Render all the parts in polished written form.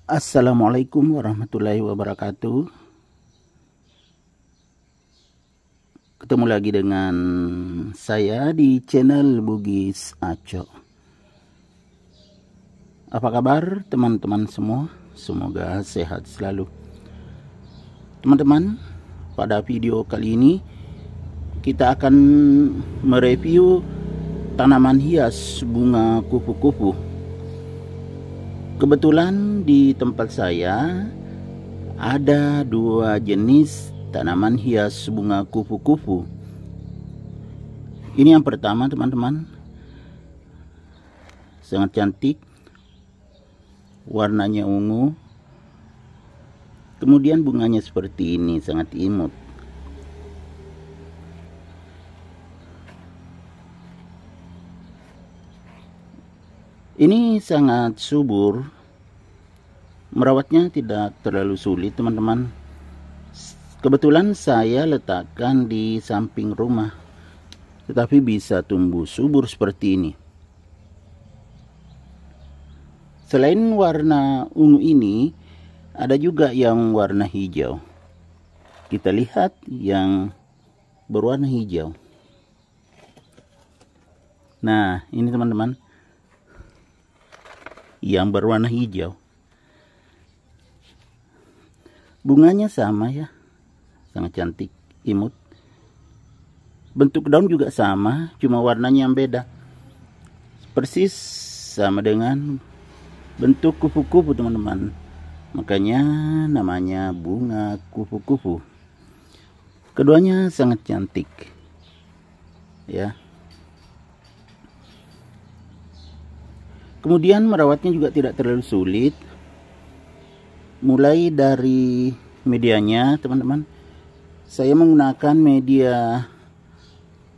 Assalamualaikum warahmatullahi wabarakatuh. Ketemu lagi dengan saya di channel Bugis Aco. Apa kabar teman-teman semua? Semoga sehat selalu. Teman-teman, pada video kali ini kita akan mereview tanaman hias bunga kupu-kupu. Kebetulan di tempat saya ada dua jenis tanaman hias bunga kupu-kupu. Ini yang pertama, teman-teman, sangat cantik, warnanya ungu, kemudian bunganya seperti ini, sangat imut. Ini sangat subur, merawatnya tidak terlalu sulit, teman-teman. Kebetulan saya letakkan di samping rumah, tetapi bisa tumbuh subur seperti ini. Selain warna ungu ini, ada juga yang warna hijau. Kita lihat yang berwarna hijau. Nah, ini teman-teman, yang berwarna hijau. Bunganya sama ya, sangat cantik, imut. Bentuk daun juga sama, cuma warnanya yang beda. Persis sama dengan bentuk kupu-kupu, teman-teman. Makanya namanya bunga kupu-kupu. Keduanya sangat cantik ya. Kemudian merawatnya juga tidak terlalu sulit. Mulai dari medianya, teman-teman, saya menggunakan media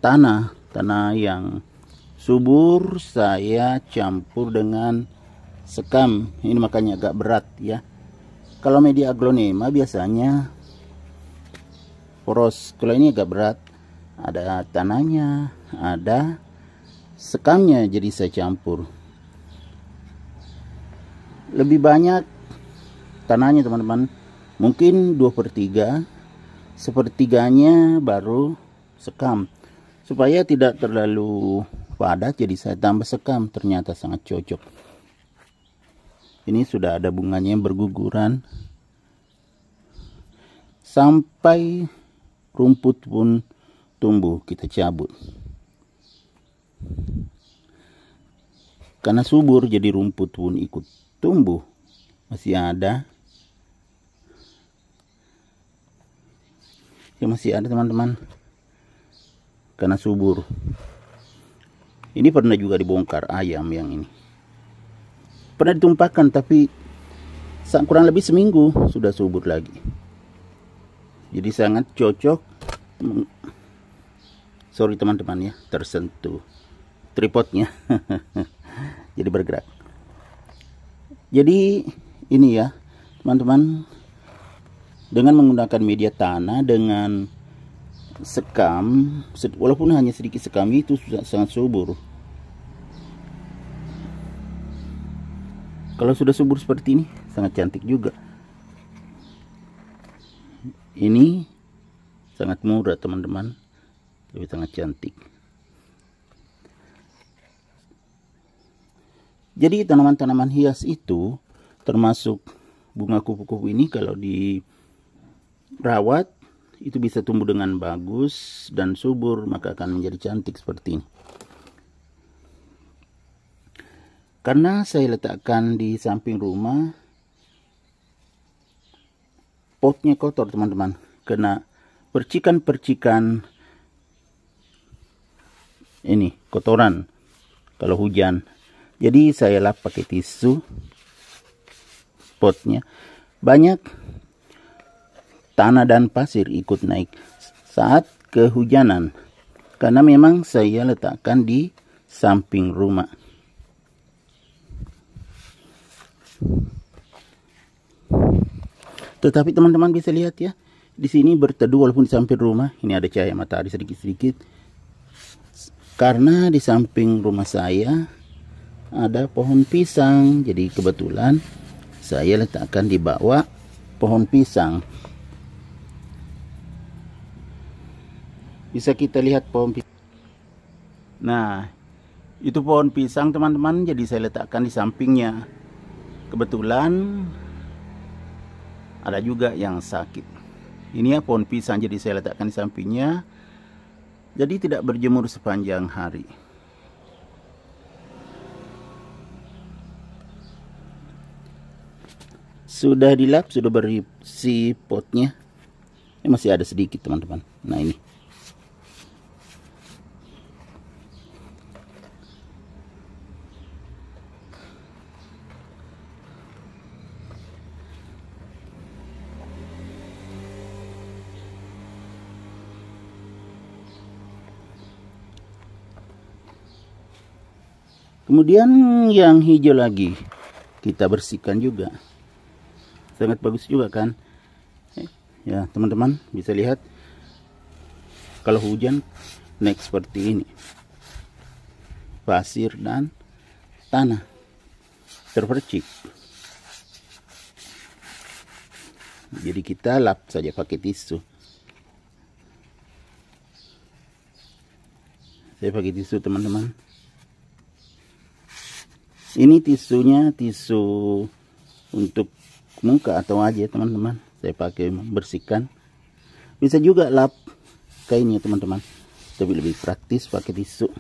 tanah yang subur. Saya campur dengan sekam. Ini makanya agak berat ya. Kalau media aglonema biasanya poros. Kalau ini agak berat, ada tanahnya, ada sekamnya, jadi saya campur. Lebih banyak tanahnya, teman-teman, mungkin 2/3, sepertiganya baru sekam, supaya tidak terlalu padat. Jadi saya tambah sekam, ternyata sangat cocok. Ini sudah ada bunganya yang berguguran, sampai rumput pun tumbuh kita cabut. Karena subur, jadi rumput pun ikut tumbuh, masih ada ya, masih ada teman-teman, karena subur. Ini pernah juga dibongkar ayam, yang ini pernah ditumpahkan, tapi kurang lebih seminggu sudah subur lagi. Jadi sangat cocok. Sorry teman-teman ya, tersentuh tripodnya jadi bergerak. Jadi ini ya teman-teman, dengan menggunakan media tanah dengan sekam, walaupun hanya sedikit sekam, itu sudah sangat subur. Kalau sudah subur seperti ini, sangat cantik juga. Ini sangat murah, teman-teman, tapi sangat cantik. Jadi tanaman-tanaman hias itu, termasuk bunga kupu-kupu ini, kalau dirawat itu bisa tumbuh dengan bagus dan subur, maka akan menjadi cantik seperti ini. Karena saya letakkan di samping rumah, potnya kotor, teman-teman, kena percikan-percikan ini, kotoran kalau hujan. Jadi saya lap pakai tisu potnya. Banyak tanah dan pasir ikut naik saat kehujanan, karena memang saya letakkan di samping rumah. Tetapi teman-teman bisa lihat ya, di sini berteduh walaupun di samping rumah. Ini ada cahaya matahari sedikit-sedikit, karena di samping rumah saya ada pohon pisang. Jadi kebetulan saya letakkan di bawah pohon pisang. Bisa kita lihat pohon pisang. Nah, itu pohon pisang teman-teman, jadi saya letakkan di sampingnya. Kebetulan ada juga yang sakit. Ini ya pohon pisang, jadi saya letakkan di sampingnya. Jadi tidak berjemur sepanjang hari. Sudah dilap, sudah berisi potnya. Ini masih ada sedikit teman-teman. Nah ini. Kemudian yang hijau lagi kita bersihkan juga. Sangat bagus juga kan. Ya teman-teman bisa lihat. Kalau hujan naik seperti ini. Pasir dan tanah terpercik. Jadi kita lap saja pakai tisu. Saya pakai tisu teman-teman. Ini tisunya tisu untuk muka atau wajah teman-teman. Saya pakai membersihkan. Bisa juga lap kainnya teman-teman. Tapi lebih praktis pakai tisu.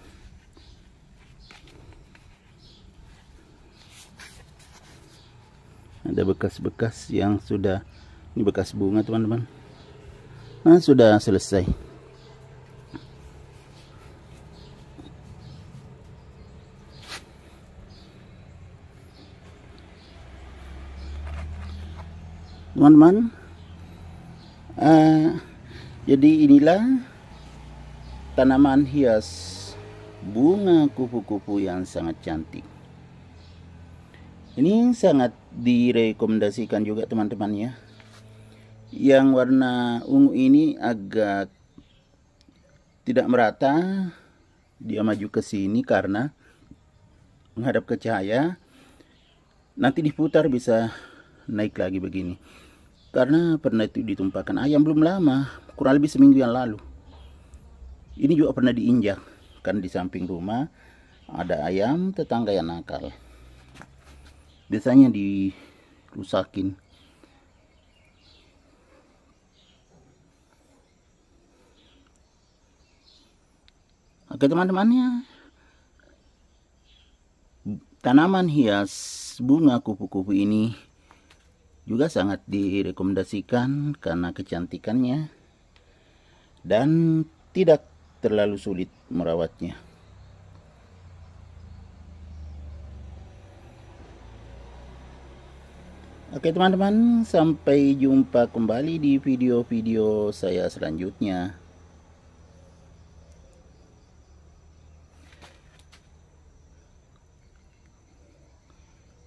Ada bekas-bekas yang sudah, ini bekas bunga teman-teman. Nah sudah selesai. Teman-teman, jadi inilah tanaman hias bunga kupu-kupu yang sangat cantik. Ini sangat direkomendasikan juga teman-teman ya. Yang warna ungu ini agak tidak merata, dia maju ke sini karena menghadap ke cahaya. Nanti diputar bisa naik lagi begini. Karena pernah itu ditumpahkan ayam belum lama, kurang lebih seminggu yang lalu. Ini juga pernah diinjak, kan di samping rumah ada ayam tetangga yang nakal. Biasanya dirusakin. Oke teman-temannya, tanaman hias bunga kupu-kupu ini juga sangat direkomendasikan karena kecantikannya dan tidak terlalu sulit merawatnya. Oke teman-teman, sampai jumpa kembali di video-video saya selanjutnya.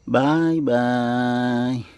Bye bye.